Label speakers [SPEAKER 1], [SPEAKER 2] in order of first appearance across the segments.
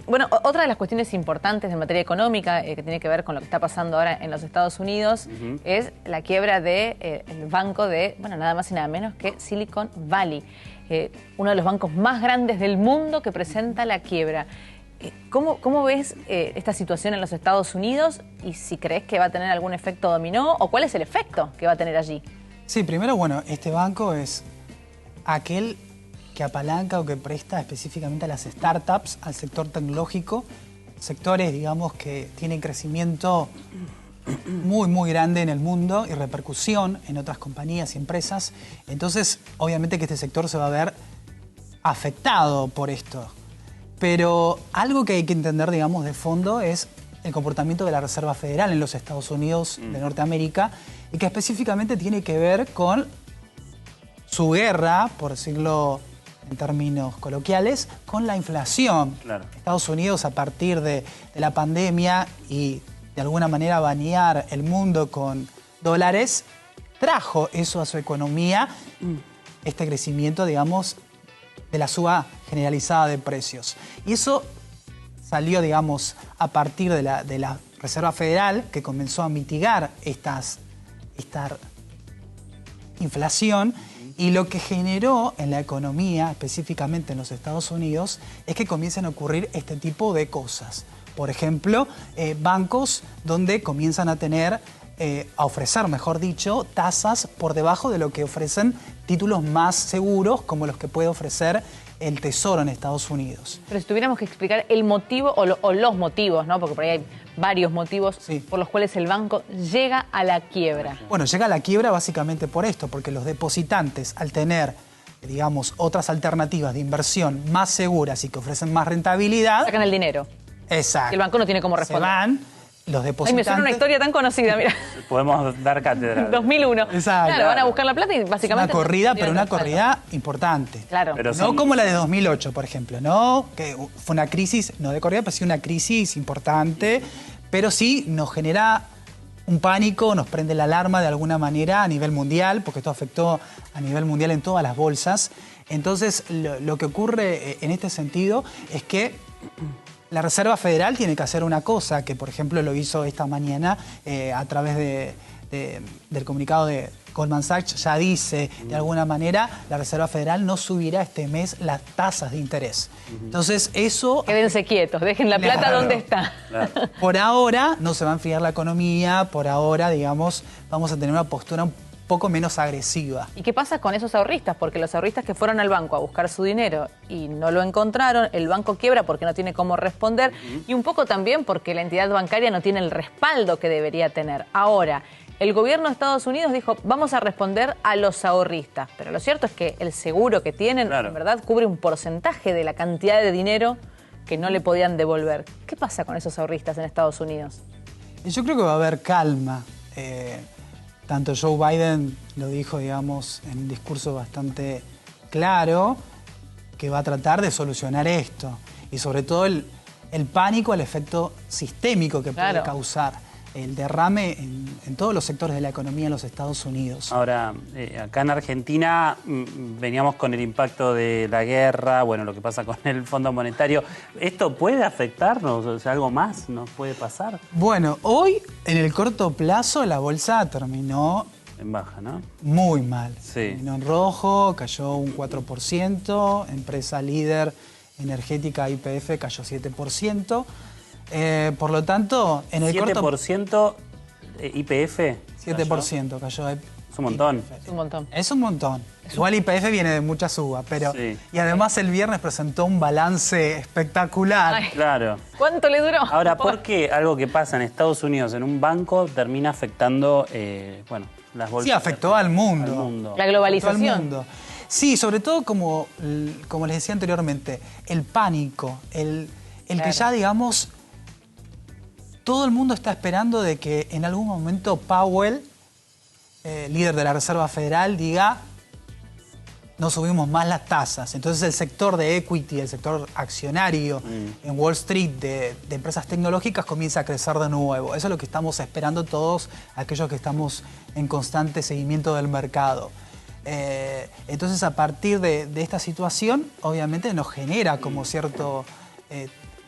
[SPEAKER 1] Bueno, otra de las cuestiones importantes en materia económica que tiene que ver con lo que está pasando ahora en los Estados Unidos es la quiebra del banco de, bueno, nada más y nada menos que Silicon Valley, uno de los bancos más grandes del mundo que presenta la quiebra. ¿Cómo ves esta situación en los Estados Unidos y si crees que va a tener algún efecto dominó o cuál es el efecto que va a tener allí?
[SPEAKER 2] Sí, primero, bueno, este banco es aquel que apalanca o que presta específicamente a las startups, al sector tecnológico, sectores, digamos, que tienen crecimiento muy grande en el mundo y repercusión en otras compañías y empresas. Entonces, obviamente que este sector se va a ver afectado por esto. Pero algo que hay que entender, digamos, de fondo es el comportamiento de la Reserva Federal en los Estados Unidos de Norteamérica y que específicamente tiene que ver con su guerra, por decirlo en términos coloquiales, con la inflación.
[SPEAKER 3] Claro.
[SPEAKER 2] Estados Unidos, a partir de la pandemia y de alguna manera banear el mundo con dólares, trajo eso a su economía, este crecimiento, digamos, de la suba generalizada de precios. Y eso salió, digamos, a partir de la Reserva Federal, que comenzó a mitigar esta inflación, y lo que generó en la economía, específicamente en los Estados Unidos, es que comiencen a ocurrir este tipo de cosas. Por ejemplo, bancos donde comienzan a tener, a ofrecer, mejor dicho, tasas por debajo de lo que ofrecen títulos más seguros, como los que puede ofrecer el Tesoro en Estados Unidos.
[SPEAKER 1] Pero si tuviéramos que explicar el motivo o los motivos, ¿no? Porque por ahí hay varios motivos por los cuales el banco llega a la quiebra.
[SPEAKER 2] Bueno, llega a la quiebra básicamente por esto, porque los depositantes, al tener, digamos, otras alternativas de inversión más seguras y que ofrecen más rentabilidad...
[SPEAKER 1] Sacan el dinero.
[SPEAKER 2] Exacto.
[SPEAKER 1] Y el banco no tiene cómo responder.
[SPEAKER 2] Se van, los depositantes...
[SPEAKER 1] Ay, me suena una historia tan conocida, mira.
[SPEAKER 3] Podemos dar cátedra.
[SPEAKER 1] 2001.
[SPEAKER 2] Exacto.
[SPEAKER 1] Claro, van a buscar la plata y básicamente...
[SPEAKER 2] Una corrida, pero una corrida importante.
[SPEAKER 1] Claro.
[SPEAKER 3] Pero
[SPEAKER 2] no como la de 2008, por ejemplo, ¿no? Que fue una crisis, no de corrida, pero sí una crisis importante, pero sí nos genera un pánico, nos prende la alarma de alguna manera a nivel mundial, porque esto afectó a nivel mundial en todas las bolsas. Entonces, lo que ocurre en este sentido es que la Reserva Federal tiene que hacer una cosa, que por ejemplo lo hizo esta mañana a través del comunicado de Goldman Sachs, ya dice, de alguna manera, la Reserva Federal no subirá este mes las tasas de interés. Entonces eso...
[SPEAKER 1] Quédense quietos, dejen la plata donde está.
[SPEAKER 3] Claro.
[SPEAKER 2] Por ahora no se va a enfriar la economía, por ahora, digamos, vamos a tener una postura un poco menos agresiva.
[SPEAKER 1] ¿Y qué pasa con esos ahorristas? Porque los ahorristas que fueron al banco a buscar su dinero y no lo encontraron, el banco quiebra porque no tiene cómo responder y un poco también porque la entidad bancaria no tiene el respaldo que debería tener. Ahora, el gobierno de Estados Unidos dijo, vamos a responder a los ahorristas. Pero lo cierto es que el seguro que tienen, en verdad, cubre un porcentaje de la cantidad de dinero que no le podían devolver. ¿Qué pasa con esos ahorristas en Estados Unidos?
[SPEAKER 2] Yo creo que va a haber calma. Tanto Joe Biden lo dijo, digamos, en un discurso bastante claro, que va a tratar de solucionar esto. Y sobre todo el pánico, el efecto sistémico que puede causar el derrame en todos los sectores de la economía en los Estados Unidos.
[SPEAKER 3] Ahora, acá en Argentina veníamos con el impacto de la guerra, bueno, lo que pasa con el Fondo Monetario. ¿Esto puede afectarnos? O sea, ¿algo más nos puede pasar?
[SPEAKER 2] Bueno, hoy, en el corto plazo, la bolsa terminó
[SPEAKER 3] en baja, ¿no?
[SPEAKER 2] Muy mal.
[SPEAKER 3] Sí.
[SPEAKER 2] Terminó en rojo, cayó un 4%, empresa líder energética YPF cayó 7%. Por lo tanto, en el corto...
[SPEAKER 3] ¿7% YPF?
[SPEAKER 2] 7% cayó.
[SPEAKER 3] Es un montón.
[SPEAKER 1] Es un montón.
[SPEAKER 2] Es un montón. Igual YPF viene de mucha suba, pero... Sí. Y además el viernes presentó un balance espectacular.
[SPEAKER 1] Ay,
[SPEAKER 3] claro.
[SPEAKER 1] ¿Cuánto le duró?
[SPEAKER 3] Ahora, ¿por qué algo que pasa en Estados Unidos en un banco termina afectando, bueno, las bolsas?
[SPEAKER 2] Sí, afectó al mundo.
[SPEAKER 3] Al mundo.
[SPEAKER 1] La globalización.
[SPEAKER 2] Al mundo. Sí, sobre todo como les decía anteriormente, el pánico, el que ya, digamos... Todo el mundo está esperando de que en algún momento Powell, líder de la Reserva Federal, diga no subimos más las tasas. Entonces el sector de equity, el sector accionario en Wall Street de empresas tecnológicas comienza a crecer de nuevo. Eso es lo que estamos esperando todos aquellos que estamos en constante seguimiento del mercado. Entonces a partir de esta situación, obviamente nos genera como cierto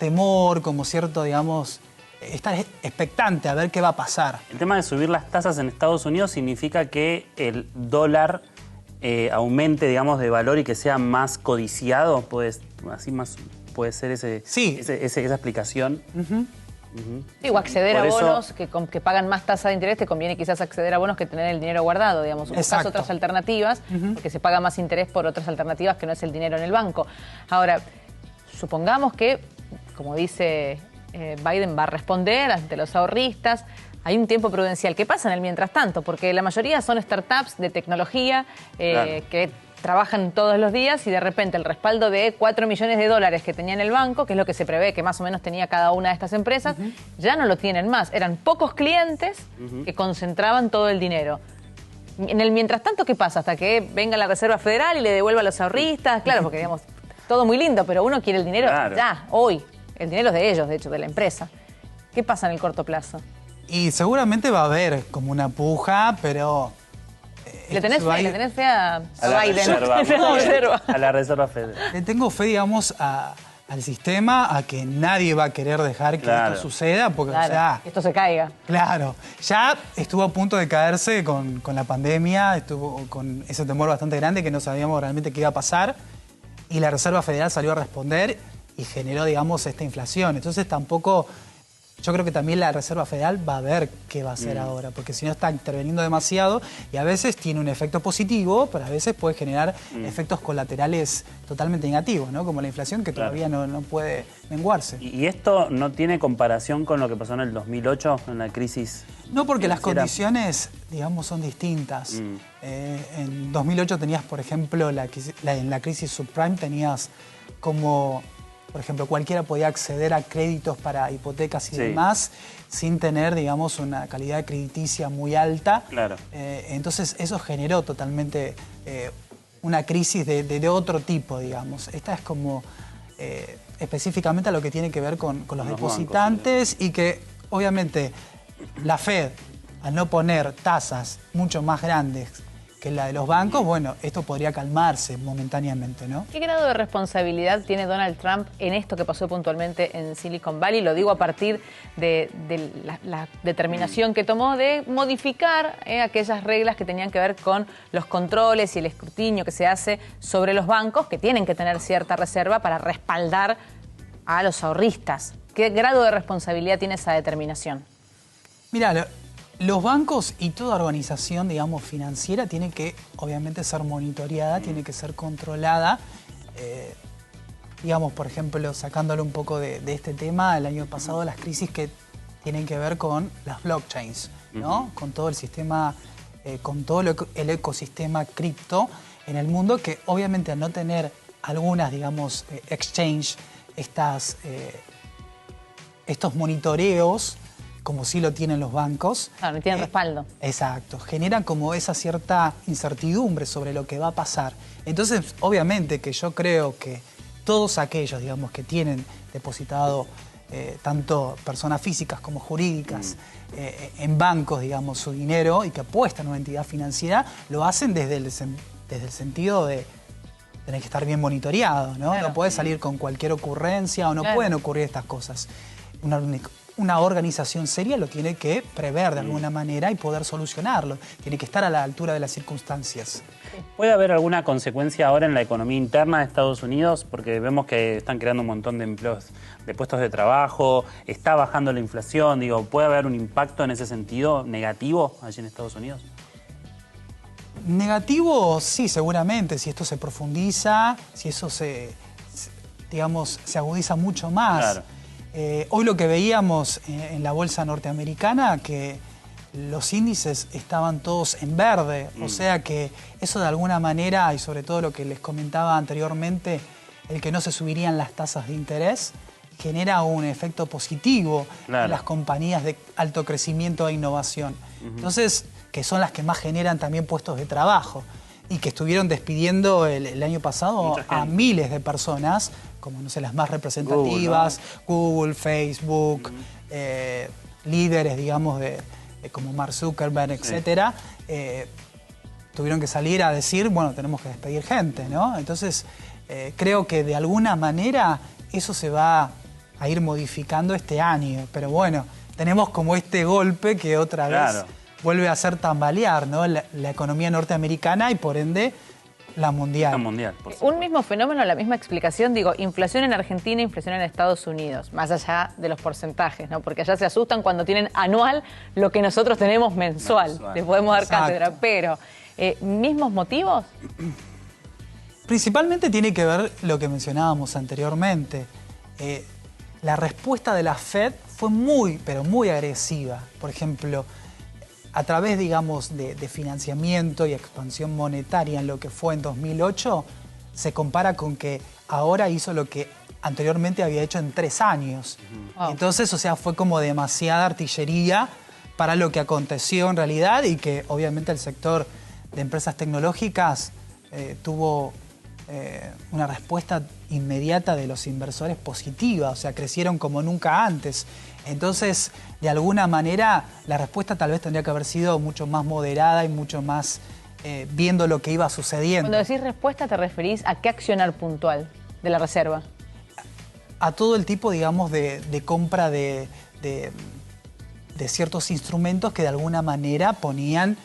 [SPEAKER 2] temor, como cierto, digamos, estar expectante a ver qué va a pasar.
[SPEAKER 3] El tema de subir las tasas en Estados Unidos significa que el dólar aumente, digamos, de valor y que sea más codiciado. Puede ser esa explicación.
[SPEAKER 1] Sí, o acceder
[SPEAKER 3] Por
[SPEAKER 1] a
[SPEAKER 3] eso-
[SPEAKER 1] bonos que pagan más tasa de interés, te conviene quizás acceder a bonos que tener el dinero guardado, digamos. Buscas
[SPEAKER 2] Exacto.
[SPEAKER 1] otras alternativas, porque se paga más interés por otras alternativas que no es el dinero en el banco. Ahora, supongamos que, como dice Biden, va a responder ante los ahorristas. Hay un tiempo prudencial. ¿Qué pasa en el mientras tanto? Porque la mayoría son startups de tecnología
[SPEAKER 3] Claro.
[SPEAKER 1] que trabajan todos los días y de repente el respaldo de 4 millones de dólares que tenía en el banco, que es lo que se prevé que más o menos tenía cada una de estas empresas, ya no lo tienen más. Eran pocos clientes que concentraban todo el dinero. En el mientras tanto, ¿qué pasa? Hasta que venga la Reserva Federal y le devuelva a los ahorristas. Claro, porque digamos, todo muy lindo, pero uno quiere el dinero
[SPEAKER 3] Claro.
[SPEAKER 1] ya, hoy. El dinero es de ellos, de hecho, de la empresa. ¿Qué pasa en el corto plazo?
[SPEAKER 2] Y seguramente va a haber como una puja, pero...
[SPEAKER 1] ¿Le tenés fe a
[SPEAKER 3] la
[SPEAKER 1] Biden?
[SPEAKER 3] Reserva.
[SPEAKER 1] A la Reserva.
[SPEAKER 3] A la Reserva Federal.
[SPEAKER 2] Le tengo fe, digamos, al sistema, a que nadie va a querer dejar que
[SPEAKER 3] Claro.
[SPEAKER 2] esto suceda, porque,
[SPEAKER 1] Claro,
[SPEAKER 2] o sea,
[SPEAKER 1] que esto se caiga.
[SPEAKER 2] claro, ya estuvo a punto de caerse con la pandemia, estuvo con ese temor bastante grande que no sabíamos realmente qué iba a pasar, y la Reserva Federal salió a responder y generó, digamos, esta inflación. Entonces tampoco... Yo creo que también la Reserva Federal va a ver qué va a hacer ahora, porque si no está interviniendo demasiado y a veces tiene un efecto positivo, pero a veces puede generar efectos colaterales totalmente negativos, ¿no? Como la inflación que todavía no puede menguarse.
[SPEAKER 3] ¿Y esto no tiene comparación con lo que pasó en el 2008, en la crisis?
[SPEAKER 2] No, porque las
[SPEAKER 3] financiera?
[SPEAKER 2] condiciones, digamos, son distintas. En 2008 tenías, por ejemplo, en la crisis subprime tenías como... Por ejemplo, cualquiera podía acceder a créditos para hipotecas y
[SPEAKER 3] Sí.
[SPEAKER 2] demás sin tener, digamos, una calidad crediticia muy alta.
[SPEAKER 3] Claro.
[SPEAKER 2] Entonces, eso generó totalmente una crisis de otro tipo, digamos. Esta es como específicamente a lo que tiene que ver con los
[SPEAKER 3] Los
[SPEAKER 2] depositantes y que, obviamente, la Fed, al no poner tasas mucho más grandes que la de los bancos, bueno, esto podría calmarse momentáneamente, ¿no?
[SPEAKER 1] ¿Qué grado de responsabilidad tiene Donald Trump en esto que pasó puntualmente en Silicon Valley? Lo digo a partir de la determinación que tomó de modificar aquellas reglas que tenían que ver con los controles y el escrutinio que se hace sobre los bancos, que tienen que tener cierta reserva para respaldar a los ahorristas. ¿Qué grado de responsabilidad tiene esa determinación?
[SPEAKER 2] Mira, los bancos y toda organización, digamos, financiera tiene que, obviamente, ser monitoreada, tiene que ser controlada. Digamos, por ejemplo, sacándole un poco de este tema, el año pasado las crisis que tienen que ver con las blockchains, ¿no? Con todo el sistema, con todo el ecosistema cripto en el mundo, que obviamente al no tener algunas, digamos, exchange, estos monitoreos, como sí lo tienen los bancos.
[SPEAKER 1] Claro, no tienen respaldo.
[SPEAKER 2] Exacto, generan como esa cierta incertidumbre sobre lo que va a pasar. Entonces, obviamente que yo creo que todos aquellos, digamos, que tienen depositado tanto personas físicas como jurídicas en bancos, digamos, su dinero y que apuestan a una entidad financiera, lo hacen desde el sentido de tener que estar bien monitoreado, ¿no?
[SPEAKER 1] Claro.
[SPEAKER 2] No puede salir con cualquier ocurrencia o no
[SPEAKER 1] Claro.
[SPEAKER 2] pueden ocurrir estas cosas. Una organización seria lo tiene que prever de alguna manera y poder solucionarlo. Tiene que estar a la altura de las circunstancias.
[SPEAKER 3] ¿Puede haber alguna consecuencia ahora en la economía interna de Estados Unidos? Porque vemos que están creando un montón de empleos, de puestos de trabajo, está bajando la inflación. Digo, ¿puede haber un impacto en ese sentido negativo allí en Estados Unidos?
[SPEAKER 2] Negativo, sí, seguramente, si esto se profundiza, si eso se agudiza mucho más.
[SPEAKER 3] Claro.
[SPEAKER 2] Hoy lo que veíamos en la bolsa norteamericana, que los índices estaban todos en verde, o sea que eso de alguna manera, y sobre todo lo que les comentaba anteriormente, el que no se subirían las tasas de interés, genera un efecto positivo
[SPEAKER 3] Claro.
[SPEAKER 2] en las compañías de alto crecimiento e innovación. Entonces, que son las que más generan también puestos de trabajo y que estuvieron despidiendo el año pasado
[SPEAKER 3] Mucha
[SPEAKER 2] a
[SPEAKER 3] gente.
[SPEAKER 2] miles de personas, como, no sé, las más representativas, Google, Facebook, líderes, digamos, como Mark Zuckerberg, etcétera, tuvieron que salir a decir, bueno, tenemos que despedir gente, ¿no? Entonces, creo que de alguna manera eso se va a ir modificando este año. Pero bueno, tenemos como este golpe que otra vez vuelve a hacer tambalear, ¿no? La economía norteamericana y por ende la mundial.
[SPEAKER 3] La mundial, por supuesto.
[SPEAKER 1] Un mismo fenómeno, la misma explicación, digo, inflación en Argentina, inflación en Estados Unidos, más allá de los porcentajes, ¿no? Porque allá se asustan cuando tienen anual lo que nosotros tenemos mensual. Les podemos dar cátedra, pero ¿mismos motivos?
[SPEAKER 2] Principalmente tiene que ver lo que mencionábamos anteriormente. La respuesta de la Fed fue muy, pero muy agresiva. Por ejemplo, a través, digamos, de financiamiento y expansión monetaria en lo que fue en 2008, se compara con que ahora hizo lo que anteriormente había hecho en 3 años.
[SPEAKER 1] Wow.
[SPEAKER 2] Entonces, o sea, fue como demasiada artillería para lo que aconteció en realidad y que obviamente el sector de empresas tecnológicas tuvo una respuesta inmediata de los inversores positiva, o sea, crecieron como nunca antes. Entonces, de alguna manera, la respuesta tal vez tendría que haber sido mucho más moderada y mucho más viendo lo que iba sucediendo.
[SPEAKER 1] Cuando decís respuesta, ¿te referís a qué accionar puntual de la Reserva?
[SPEAKER 2] A todo el tipo, digamos, de compra de ciertos instrumentos que de alguna manera ponían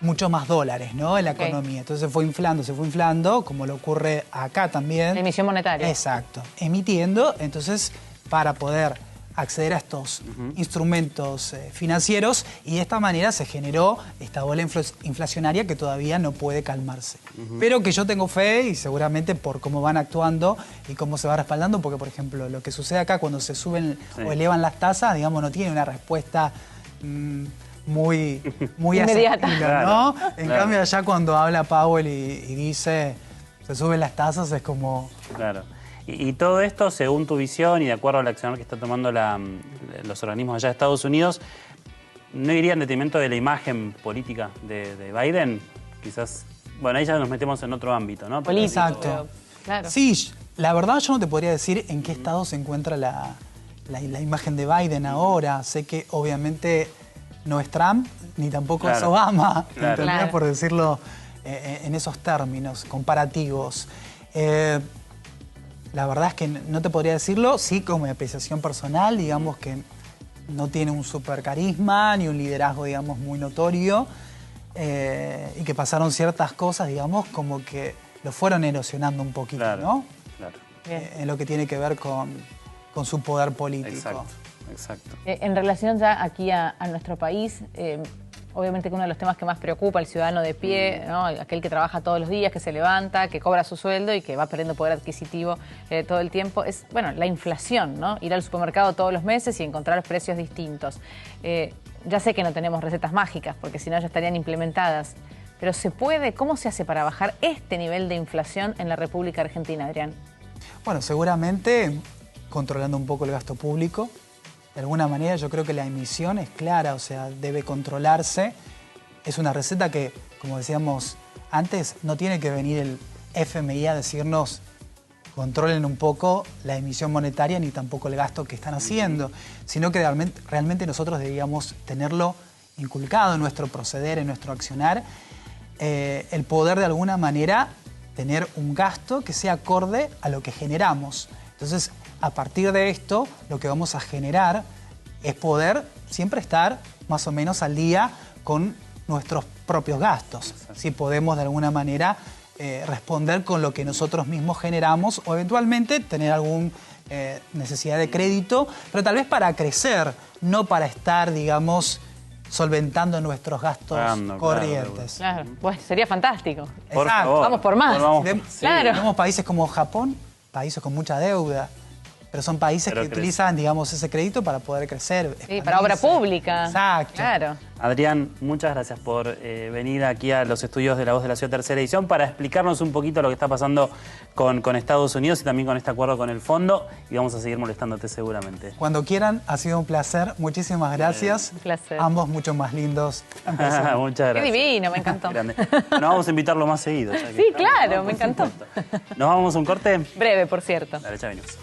[SPEAKER 2] mucho más dólares, ¿no? En la economía. Entonces se fue inflando, como le ocurre acá también.
[SPEAKER 1] La emisión monetaria.
[SPEAKER 2] Exacto. Emitiendo, entonces, para poder acceder a estos instrumentos financieros y de esta manera se generó esta ola inflacionaria que todavía no puede calmarse. Pero que yo tengo fe y seguramente por cómo van actuando y cómo se va respaldando, porque por ejemplo lo que sucede acá cuando se suben o elevan las tasas, digamos, no tiene una respuesta muy
[SPEAKER 1] inmediata,
[SPEAKER 2] asertiva, ¿no? En cambio allá cuando habla Powell y dice se suben las tasas es como...
[SPEAKER 3] Claro. Y todo esto, según tu visión y de acuerdo al accionar que están tomando los organismos allá de Estados Unidos, ¿no iría en detrimento de la imagen política de Biden? Quizás, bueno, ahí ya nos metemos en otro ámbito, ¿no?
[SPEAKER 1] Político.
[SPEAKER 2] Exacto.
[SPEAKER 1] Claro.
[SPEAKER 2] Sí, la verdad yo no te podría decir en qué estado se encuentra la imagen de Biden ahora. Sé que obviamente no es Trump, ni tampoco es Obama, ¿entendés? Por decirlo en esos términos comparativos. La verdad es que no te podría decirlo, sí como mi apreciación personal, digamos que no tiene un super carisma ni un liderazgo, digamos, muy notorio y que pasaron ciertas cosas, digamos, como que lo fueron erosionando un poquito, ¿no?
[SPEAKER 3] Claro.
[SPEAKER 2] En lo que tiene que ver con su poder político.
[SPEAKER 3] Exacto.
[SPEAKER 1] En relación ya aquí a nuestro país, obviamente que uno de los temas que más preocupa al ciudadano de pie, ¿no? Aquel que trabaja todos los días, que se levanta, que cobra su sueldo y que va perdiendo poder adquisitivo todo el tiempo, es bueno, la inflación, ¿no? Ir al supermercado todos los meses y encontrar precios distintos. Ya sé que no tenemos recetas mágicas, porque si no ya estarían implementadas, pero ¿se puede? ¿Cómo se hace para bajar este nivel de inflación en la República Argentina, Adrián?
[SPEAKER 2] Bueno, seguramente controlando un poco el gasto público. De alguna manera yo creo que la emisión es clara, o sea, debe controlarse. Es una receta que, como decíamos antes, no tiene que venir el FMI a decirnos controlen un poco la emisión monetaria ni tampoco el gasto que están haciendo, sino que realmente nosotros deberíamos tenerlo inculcado en nuestro proceder, en nuestro accionar, el poder de alguna manera tener un gasto que sea acorde a lo que generamos. Entonces, a partir de esto, lo que vamos a generar es poder siempre estar más o menos al día con nuestros propios gastos. Si podemos de alguna manera responder con lo que nosotros mismos generamos o eventualmente tener alguna necesidad de crédito, pero tal vez para crecer, no para estar, digamos, solventando nuestros gastos corrientes.
[SPEAKER 1] Claro, pues sería fantástico.
[SPEAKER 3] Por favor.
[SPEAKER 1] Vamos por más.
[SPEAKER 2] Claro. Tenemos países como Japón, países con mucha deuda, pero son países que utilizan, digamos, ese crédito para poder crecer.
[SPEAKER 1] Sí, para obra pública.
[SPEAKER 2] Exacto.
[SPEAKER 1] Claro.
[SPEAKER 3] Adrián, muchas gracias por venir aquí a los estudios de La Voz de la Ciudad, tercera edición, para explicarnos un poquito lo que está pasando con Estados Unidos y también con este acuerdo con el fondo. Y vamos a seguir molestándote seguramente.
[SPEAKER 2] Cuando quieran, ha sido un placer. Muchísimas gracias.
[SPEAKER 1] Un placer.
[SPEAKER 2] Ambos mucho más lindos.
[SPEAKER 3] Muchas gracias.
[SPEAKER 1] Qué divino, me encantó.
[SPEAKER 3] Grande. Nos vamos a invitarlo más seguido.
[SPEAKER 1] Sí, claro, me encantó.
[SPEAKER 3] Nos vamos a un corte.
[SPEAKER 1] Breve, por cierto.
[SPEAKER 3] Dale, ya venimos.